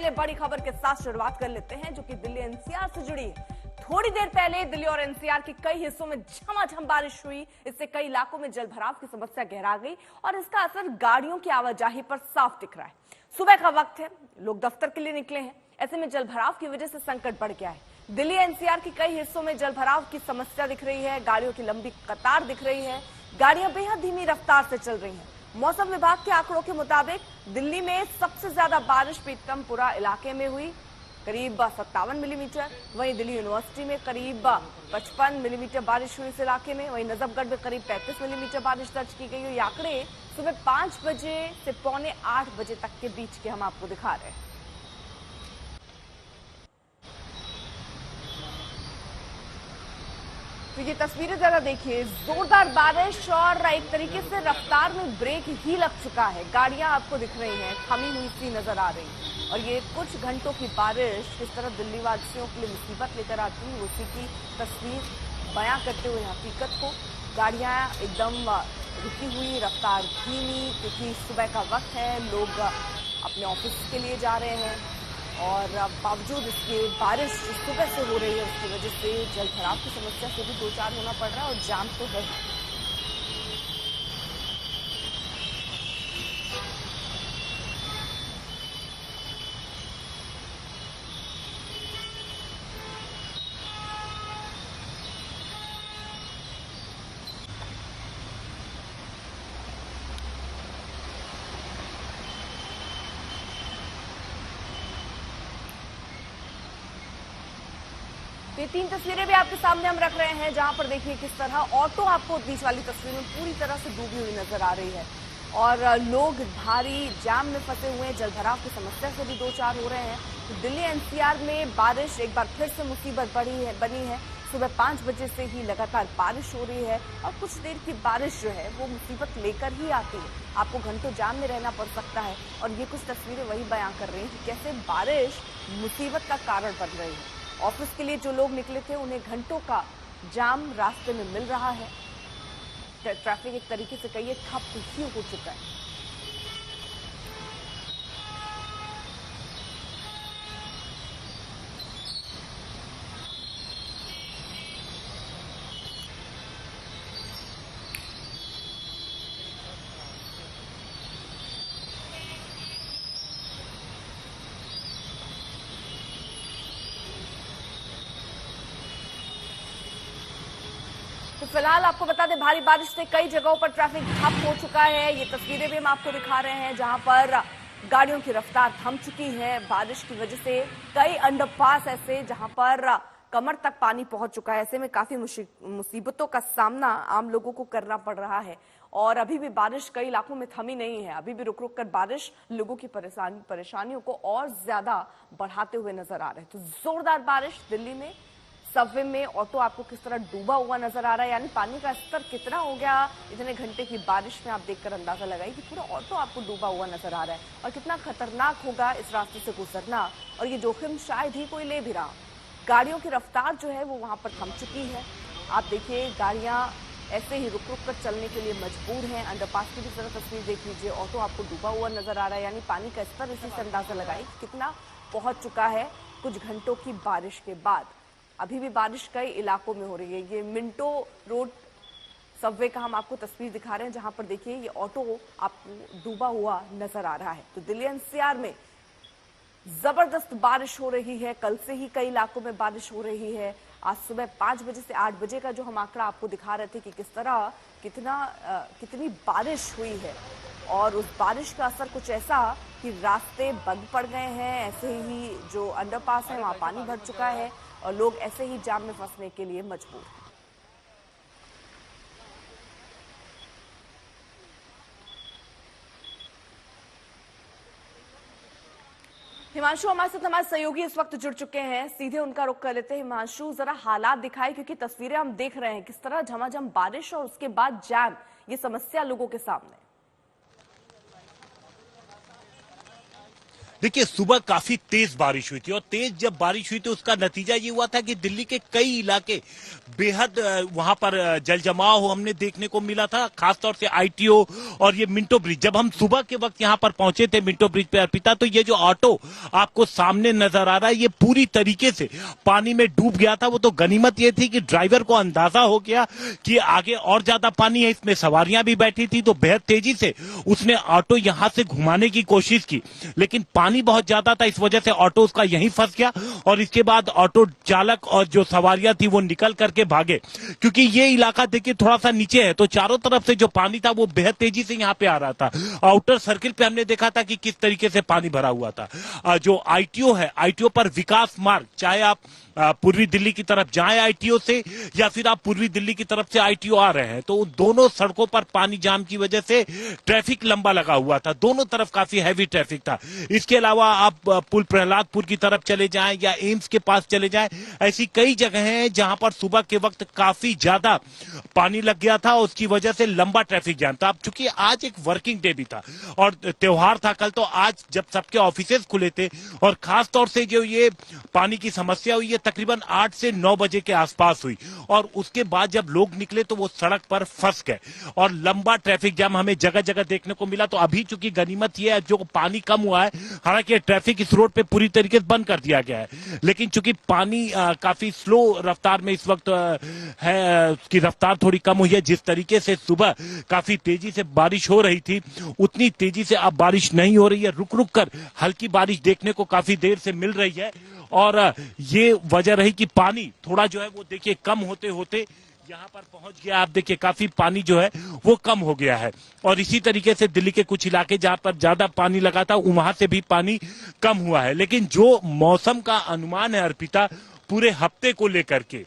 पहले बड़ी खबर के साथ शुरुआत कर लेते हैं, जो कि दिल्ली एनसीआर से जुड़ी है। थोड़ी देर पहले दिल्ली और एनसीआर के कई हिस्सों में झमाझम बारिश हुई। इससे कई इलाकों में जल भराव की समस्या गहरा गई और इसका असर गाड़ियों की आवाजाही पर साफ दिख रहा है। सुबह का वक्त है, लोग दफ्तर के लिए निकले हैं। ऐसे में जल भराव की वजह से संकट बढ़ गया है। दिल्ली एनसीआर के कई हिस्सों में जल भराव की समस्या दिख रही है। गाड़ियों की लंबी कतार दिख रही है। गाड़ियां बेहद धीमी रफ्तार से चल रही हैं। मौसम विभाग के आंकड़ों के मुताबिक दिल्ली में सबसे ज्यादा बारिश पीतमपुरा इलाके में हुई, करीब 57 मिलीमीटर। वहीं दिल्ली यूनिवर्सिटी में करीब 55 मिलीमीटर बारिश हुई इस इलाके में। वहीं नजफगढ़ में करीब 35 मिलीमीटर बारिश दर्ज की गई। ये आंकड़े सुबह 5 बजे से पौने 8 बजे तक के बीच के हम आपको दिखा रहे हैं। तो ये तस्वीरें जरा देखिए, जोरदार बारिश और एक तरीके से रफ्तार में ब्रेक ही लग चुका है। गाड़ियां आपको दिख रही हैं, थमी हुई सी नजर आ रही है। और ये कुछ घंटों की बारिश किस तरह दिल्ली वासियों के लिए मुसीबत लेकर आती है, उसी की तस्वीर बयां करते हुए हकीकत को। गाड़ियां एकदम रुकी हुई, रफ्तार धीमी, क्योंकि सुबह का वक्त है, लोग अपने ऑफिस के लिए जा रहे हैं। और बावजूद इसके बारिश सुबह से हो रही है, उसकी वजह से जल भराव की समस्या से भी दो चार होना पड़ रहा है और जाम तो है। ये 3 तस्वीरें भी आपके सामने हम रख रहे हैं, जहां पर देखिए किस तरह ऑटो आपको बीच वाली तस्वीर में पूरी तरह से डूबी हुई नजर आ रही है और लोग भारी जाम में फंसे हुए हैं। जल भराव की समस्या से भी दो चार हो रहे हैं। तो दिल्ली एनसीआर में बारिश एक बार फिर से मुसीबत बनी है। सुबह 5 बजे से ही लगातार बारिश हो रही है और कुछ देर की बारिश जो है वो मुसीबत लेकर ही आती है। आपको घंटों जाम में रहना पड़ सकता है और ये कुछ तस्वीरें वही बयां कर रही हैं कि कैसे बारिश मुसीबत का कारण बन रही है। ऑफिस के लिए जो लोग निकले थे उन्हें घंटों का जाम रास्ते में मिल रहा है। ट्रैफिक एक तरीके से कहिए ठप ही हो चुका है। तो फिलहाल आपको बता दें, भारी बारिश से कई जगहों पर ट्रैफिक ठप हो चुका है। ये तस्वीरें भी हम आपको दिखा रहे हैं, जहां पर गाड़ियों की रफ्तार थम चुकी है। बारिश की वजह से कई अंडरपास ऐसे जहां पर कमर तक पानी पहुंच चुका है। ऐसे में काफी मुसीबतों का सामना आम लोगों को करना पड़ रहा है। और अभी भी बारिश कई इलाकों में थमी नहीं है। अभी भी रुक रुक कर बारिश लोगों की परेशानियों को और ज्यादा बढ़ाते हुए नजर आ रहे हैं। तो जोरदार बारिश दिल्ली में, सबवे में ऑटो आपको किस तरह डूबा हुआ नजर आ रहा है, यानी पानी का स्तर कितना हो गया इतने घंटे की बारिश में। आप देखकर अंदाजा लगाइए कि पूरा ऑटो आपको डूबा हुआ नजर आ रहा है और कितना खतरनाक होगा इस रास्ते से गुजरना। और ये जोखिम शायद ही कोई ले भी रहा। गाड़ियों की रफ्तार जो है वो वहां पर थम चुकी है। आप देखिए, गाड़ियां ऐसे ही रुक रुक कर चलने के लिए मजबूर हैं। अंडरपास की भी जरा तस्वीर देख लीजिए, ऑटो आपको डूबा हुआ नजर आ रहा है, यानी पानी का स्तर इसी से अंदाजा लगाइए कितना पहुंच चुका है कुछ घंटों की बारिश के बाद। अभी भी बारिश कई इलाकों में हो रही है। ये मिंटो रोड सबवे का हम आपको तस्वीर दिखा रहे हैं, जहां पर देखिए ये ऑटो आपको डूबा हुआ नजर आ रहा है। तो दिल्ली एनसीआर में जबरदस्त बारिश हो रही है। कल से ही कई इलाकों में बारिश हो रही है। आज सुबह 5 बजे से 8 बजे का जो हम आंकड़ा आपको दिखा रहे थे कि किस तरह कितनी बारिश हुई है। और उस बारिश का असर कुछ ऐसा कि रास्ते बंद पड़ गए हैं। ऐसे ही जो अंडरपास है वहां पानी भर चुका है और लोग ऐसे ही जाम में फंसने के लिए मजबूर हैं। हिमांशु हमारे साथ, हमारे सहयोगी इस वक्त जुड़ चुके हैं, सीधे उनका रुख कर लेते हैं। हिमांशु, जरा हालात दिखाए, क्योंकि तस्वीरें हम देख रहे हैं किस तरह झमाझम बारिश और उसके बाद जैम, ये समस्या लोगों के सामने। देखिए, सुबह काफी तेज बारिश हुई थी और तेज जब बारिश हुई तो उसका नतीजा ये हुआ था कि दिल्ली के कई इलाके बेहद वहां पर जल जमाव हमने देखने को मिला था, खासतौर से आईटीओ और ये मिंटो ब्रिज। जब हम सुबह के वक्त यहाँ पर पहुंचे थे मिंटो ब्रिज पे अर्पिता, तो ये जो ऑटो आपको सामने नजर आ रहा है ये पूरी तरीके से पानी में डूब गया था। वो तो गनीमत ये थी कि ड्राइवर को अंदाजा हो गया कि आगे और ज्यादा पानी है, इसमें सवारियां भी बैठी थी, तो बेहद तेजी से उसने ऑटो यहां से घुमाने की कोशिश की, लेकिन पानी बहुत ज्यादा था, इस वजह से ऑटो उसका यहीं फंस गया और इसके बाद ऑटो चालक और जो सवारियां थी वो निकल करके भागे। क्योंकि ये इलाका देखिए थोड़ा सा नीचे है, तो चारों तरफ से जो पानी था वो बेहद तेजी से यहाँ पे आ रहा था। आउटर सर्किल पे हमने देखा था कि किस तरीके से पानी भरा हुआ था। जो आईटीओ है, आईटीओ पर विकास मार्ग, चाहे आप पूर्वी दिल्ली की तरफ जाएं आईटीओ से या फिर आप पूर्वी दिल्ली की तरफ से आईटीओ आ रहे हैं, तो दोनों सड़कों पर पानी जाम की वजह से ट्रैफिक लंबा लगा हुआ था, दोनों तरफ काफी हैवी ट्रैफिक था। इसके अलावा आप पुल प्रहलादपुर की तरफ चले जाएं या एम्स के पास चले जाएं, ऐसी कई जगह हैं जहां पर सुबह के वक्त काफी ज्यादा पानी लग गया था, उसकी वजह से लंबा ट्रैफिक जाम था। अब चूंकि आज एक वर्किंग डे भी था और त्योहार था कल, तो आज जब सबके ऑफिसेज खुले थे और खासतौर से जो ये पानी की समस्या हुई है तकरीबन 8 से 9 बजे के आसपास हुई और उसके बाद जब लोग निकले तो वो सड़क पर फंस गए और लंबा ट्रैफिक जाम हमें जगह जगह देखने को मिला। तो अभी चूंकि गनीमत ये है जो पानी कम हुआ है, हालांकि ट्रैफिक इस रोड पे पूरी तरीके से बंद कर दिया गया है, लेकिन चूंकि पानी काफी स्लो रफ्तार में इस वक्त है, उसकी रफ्तार थोड़ी कम हुई है। जिस तरीके से सुबह काफी तेजी से बारिश हो रही थी उतनी तेजी से अब बारिश नहीं हो रही है, रुक रुक कर हल्की बारिश देखने को काफी देर से मिल रही है और ये वजह रही कि पानी थोड़ा जो है वो देखिए कम होते होते यहाँ पर पहुंच गया। आप देखिए काफी पानी जो है वो कम हो गया है और इसी तरीके से दिल्ली के कुछ इलाके जहां पर ज्यादा पानी लगा था वहां से भी पानी कम हुआ है। लेकिन जो मौसम का अनुमान है अर्पिता पूरे हफ्ते को लेकर के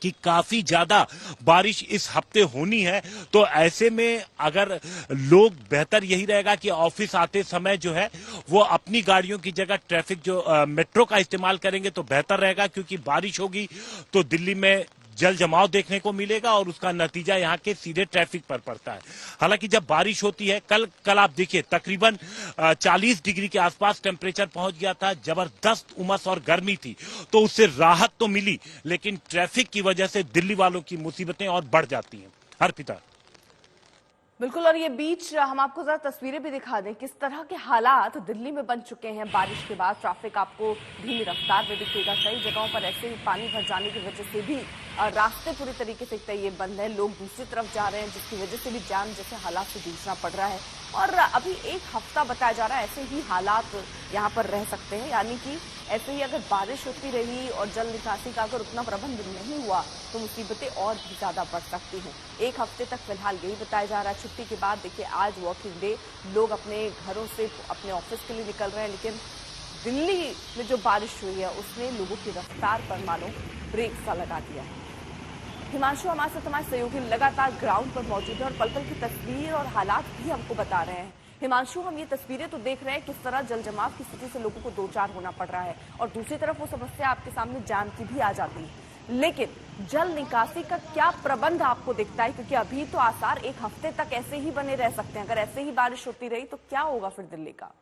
कि काफी ज्यादा बारिश इस हफ्ते होनी है, तो ऐसे में अगर लोग, बेहतर यही रहेगा कि ऑफिस आते समय जो है वो अपनी गाड़ियों की जगह ट्रैफिक जो मेट्रो का इस्तेमाल करेंगे तो बेहतर रहेगा, क्योंकि बारिश होगी तो दिल्ली में जल जमाव देखने को मिलेगा और उसका नतीजा यहाँ के सीधे ट्रैफिक पर पड़ता है। हालांकि जब बारिश होती है, कल आप देखिए तकरीबन 40 डिग्री के आसपास टेम्परेचर पहुंच गया था, जबरदस्त उमस और गर्मी थी, तो उससे राहत तो मिली, लेकिन ट्रैफिक की वजह से दिल्ली वालों की मुसीबतें और बढ़ जाती हैं। अर्पिता। बिल्कुल, और ये बीच हम आपको जरा तस्वीरें भी दिखा दें किस तरह के हालात दिल्ली में बन चुके हैं बारिश के बाद। ट्रैफिक आपको धीमी रफ्तार में दिखेगा, कई जगहों पर ऐसे ही पानी भर जाने की वजह से भी रास्ते पूरी तरीके से ये बंद है, लोग दूसरी तरफ जा रहे हैं जिसकी वजह से भी जाम जैसे हालात से जूझना पड़ रहा है। और अभी एक हफ्ता बताया जा रहा है ऐसे ही हालात यहाँ पर रह सकते हैं, यानी कि ऐसे ही अगर बारिश होती रही और जल निकासी का अगर उतना प्रबंध नहीं हुआ तो मुसीबतें और भी ज्यादा बढ़ सकती हैं। एक हफ्ते तक फिलहाल यही बताया जा रहा है। छुट्टी के बाद देखिए आज वर्किंग डे, लोग अपने घरों से अपने ऑफिस के लिए निकल रहे हैं, लेकिन दिल्ली में जो बारिश हुई है उसने लोगों की रफ्तार पर मानो ब्रेक सा लगा दिया है। हिमांशु हमारे साथ हमारे सहयोगी लगातार ग्राउंड पर मौजूद है और पल पल की तस्वीर और हालात भी हमको बता रहे हैं। हिमांशु, हम ये तस्वीरें तो देख रहे हैं किस तरह जल जमाव की स्थिति से लोगों को दो चार होना पड़ रहा है और दूसरी तरफ वो समस्या आपके सामने जाम की भी आ जाती है, लेकिन जल निकासी का क्या प्रबंध आपको दिखता है? क्योंकि अभी तो आसार एक हफ्ते तक ऐसे ही बने रह सकते हैं, अगर ऐसे ही बारिश होती रही तो क्या होगा फिर दिल्ली का?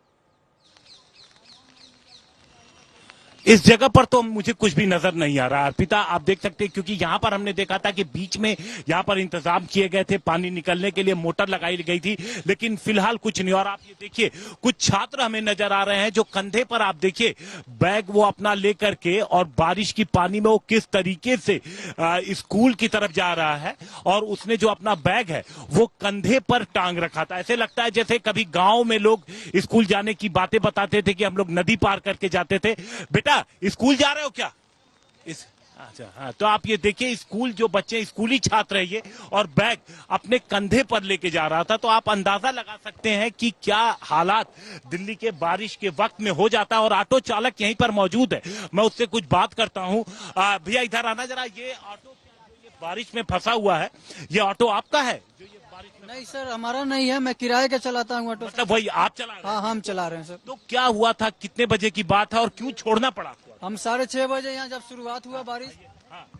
इस जगह पर तो मुझे कुछ भी नजर नहीं आ रहा अर्पिता, आप देख सकते हैं, क्योंकि यहाँ पर हमने देखा था कि बीच में यहाँ पर इंतजाम किए गए थे, पानी निकलने के लिए मोटर लगाई गई थी, लेकिन फिलहाल कुछ नहीं। और आप ये देखिए कुछ छात्र हमें नजर आ रहे हैं जो कंधे पर आप देखिए बैग वो अपना लेकर के और बारिश की पानी में वो किस तरीके से स्कूल की तरफ जा रहा है और उसने जो अपना बैग है वो कंधे पर टांग रखा था। ऐसे लगता है जैसे कभी गांव में लोग स्कूल जाने की बातें बताते थे कि हम लोग नदी पार करके जाते थे। बेटा स्कूल जा रहे हो क्या? अच्छा हाँ, तो आप ये देखिए स्कूल जो बच्चे स्कूली छात्र है ये और बैग अपने कंधे पर लेके जा रहा था, तो आप अंदाजा लगा सकते हैं कि क्या हालात दिल्ली के बारिश के वक्त में हो जाता है। और ऑटो चालक यहीं पर मौजूद है, मैं उससे कुछ बात करता हूँ। भैया इधर आना जरा, ये ऑटो ये बारिश में फंसा हुआ है, ये ऑटो आपका है? जो ये बारिश में नहीं सर, हमारा नहीं है, मैं किराए का चलाता हूँ ऑटो। मतलब वही आप चला रहे हैं? हाँ, हम चला रहे हैं सर। तो क्या हुआ था, कितने बजे की बात है और क्यों छोड़ना पड़ा? हम 6:30 बजे यहाँ जब शुरुआत हुआ बारिश,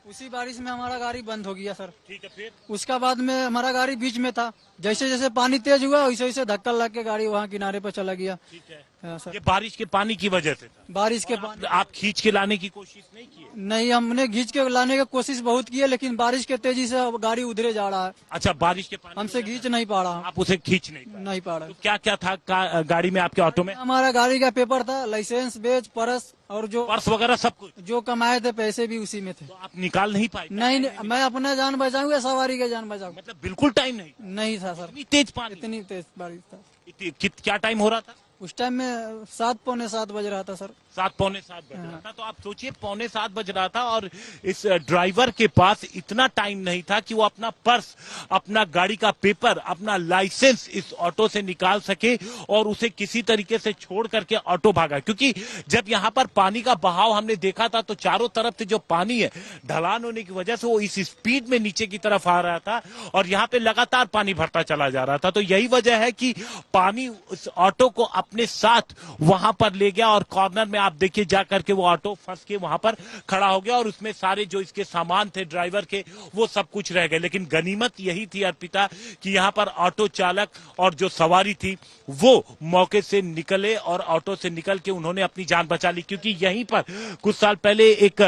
उसी बारिश में हमारा गाड़ी बंद हो गया सर। ठीक है, फिर उसका बाद में हमारा गाड़ी बीच में था, जैसे जैसे पानी तेज हुआ वैसे वैसे धक्का लग के गाड़ी वहाँ किनारे पर चला गया। ठीक है। हाँ सर, ये बारिश के पानी की वजह से था। बारिश के पानी। आप खींच के लाने की कोशिश नहीं की है? नहीं, हमने घींच के लाने की कोशिश बहुत की है, लेकिन बारिश के तेजी से अब गाड़ी उधरे जा रहा है, अच्छा, बारिश के पानी हमसे की वजह घींच नहीं पा रहा, से आप उसे खींच नहीं पाए। नहीं पा रहा। तो क्या क्या था गाड़ी में, आपके ऑटो में? हमारा गाड़ी का पेपर था, लाइसेंस, बेच, पर्स और जो पर्स वगैरह सब कुछ? जो कमाए थे पैसे भी उसी में थे। तो आप निकाल नहीं पाए? नहीं, मैं अपना जान बचाऊं या सवारी का जान बचाऊं? मतलब बिल्कुल टाइम नहीं? नहीं था सर, इतनी तेज पानी? इतनी तेज बारिश था। क्या टाइम हो रहा था? उस टाइम में 7 पौने 7 बज रहा था सर। 7 पौने 7 बज रहा था। तो आप सोचिए, पौने 7 बज रहा था और इस ड्राइवर के पास इतना टाइम नहीं था कि वो अपना पर्स, अपना गाड़ी का पेपर, अपना लाइसेंस इस ऑटो से निकाल सके और उसे किसी तरीके से छोड़ करके ऑटो भागा। क्योंकि जब यहाँ पर पानी का बहाव हमने देखा था तो चारों तरफ से जो पानी है, ढलान होने की वजह से वो इस स्पीड में नीचे की तरफ आ रहा था और यहाँ पे लगातार पानी भरता चला जा रहा था। तो यही वजह है कि पानी उस ऑटो को अपने साथ वहां पर ले गया और कॉर्नर में आप देखिए जा करके वो ऑटो फंस के वहां पर खड़ा हो गया और उसमें सारे जो इसके सामान थे ड्राइवर के, वो सब कुछ रह गए। लेकिन गनीमत यही थी अर्पिता कि यहाँ पर ऑटो चालक और जो सवारी थी वो मौके से निकले और ऑटो से निकल के उन्होंने अपनी जान बचा ली। क्योंकि यहीं पर कुछ साल पहले एक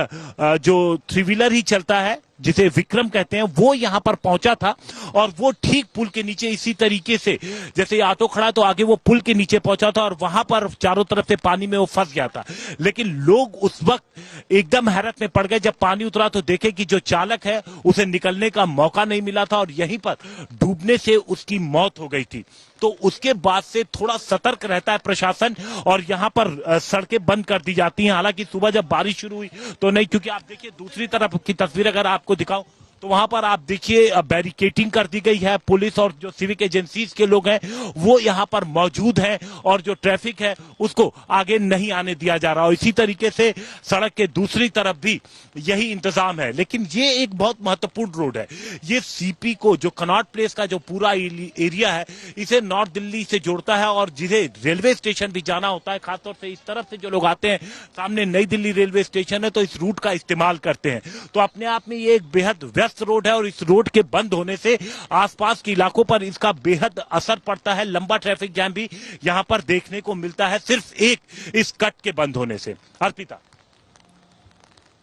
जो 3 व्हीलर ही चलता है जिसे विक्रम कहते हैं, वो यहां पर पहुंचा था और वो ठीक पुल के नीचे इसी तरीके से, जैसे ऑटो खड़ा तो आगे वो पुल के नीचे पहुंचा था और वहां पर चारों तरफ से पानी में वो फंस गया था। लेकिन लोग उस वक्त एकदम हैरत में पड़ गए जब पानी उतरा तो देखे कि जो चालक है उसे निकलने का मौका नहीं मिला था और यहीं पर डूबने से उसकी मौत हो गई थी। तो उसके बाद से थोड़ा सतर्क रहता है प्रशासन और यहां पर सड़कें बंद कर दी जाती हैं। हालांकि सुबह जब बारिश शुरू हुई तो नहीं, क्योंकि आप देखिए दूसरी तरफ की तस्वीर अगर आपको दिखाऊं तो वहां पर आप देखिए बैरिकेटिंग कर दी गई है। पुलिस और जो सिविक एजेंसीज के लोग हैं वो यहां पर मौजूद हैं और जो ट्रैफिक है उसको आगे नहीं आने दिया जा रहा। और इसी तरीके से सड़क के दूसरी तरफ भी यही इंतजाम है। लेकिन ये एक बहुत महत्वपूर्ण रोड है। ये सीपी को, जो कनॉट प्लेस का जो पूरा एरिया है, इसे नॉर्थ दिल्ली से जोड़ता है और जिसे रेलवे स्टेशन भी जाना होता है, खासतौर से इस तरफ से जो लोग आते हैं, सामने नई दिल्ली रेलवे स्टेशन है तो इस रूट का इस्तेमाल करते हैं। तो अपने आप में ये एक बेहद व्यस्त रोड है और इस रोड के बंद होने से आसपास के इलाकों पर इसका बेहद असर पड़ता है। लंबा ट्रैफिक जैम भी यहां पर देखने को मिलता है सिर्फ एक इस कट के बंद होने से। अर्पिता,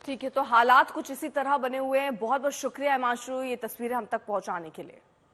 ठीक है, तो हालात कुछ इसी तरह बने हुए हैं। बहुत बहुत शुक्रिया हिमांशु ये तस्वीरें हम तक पहुंचाने के लिए।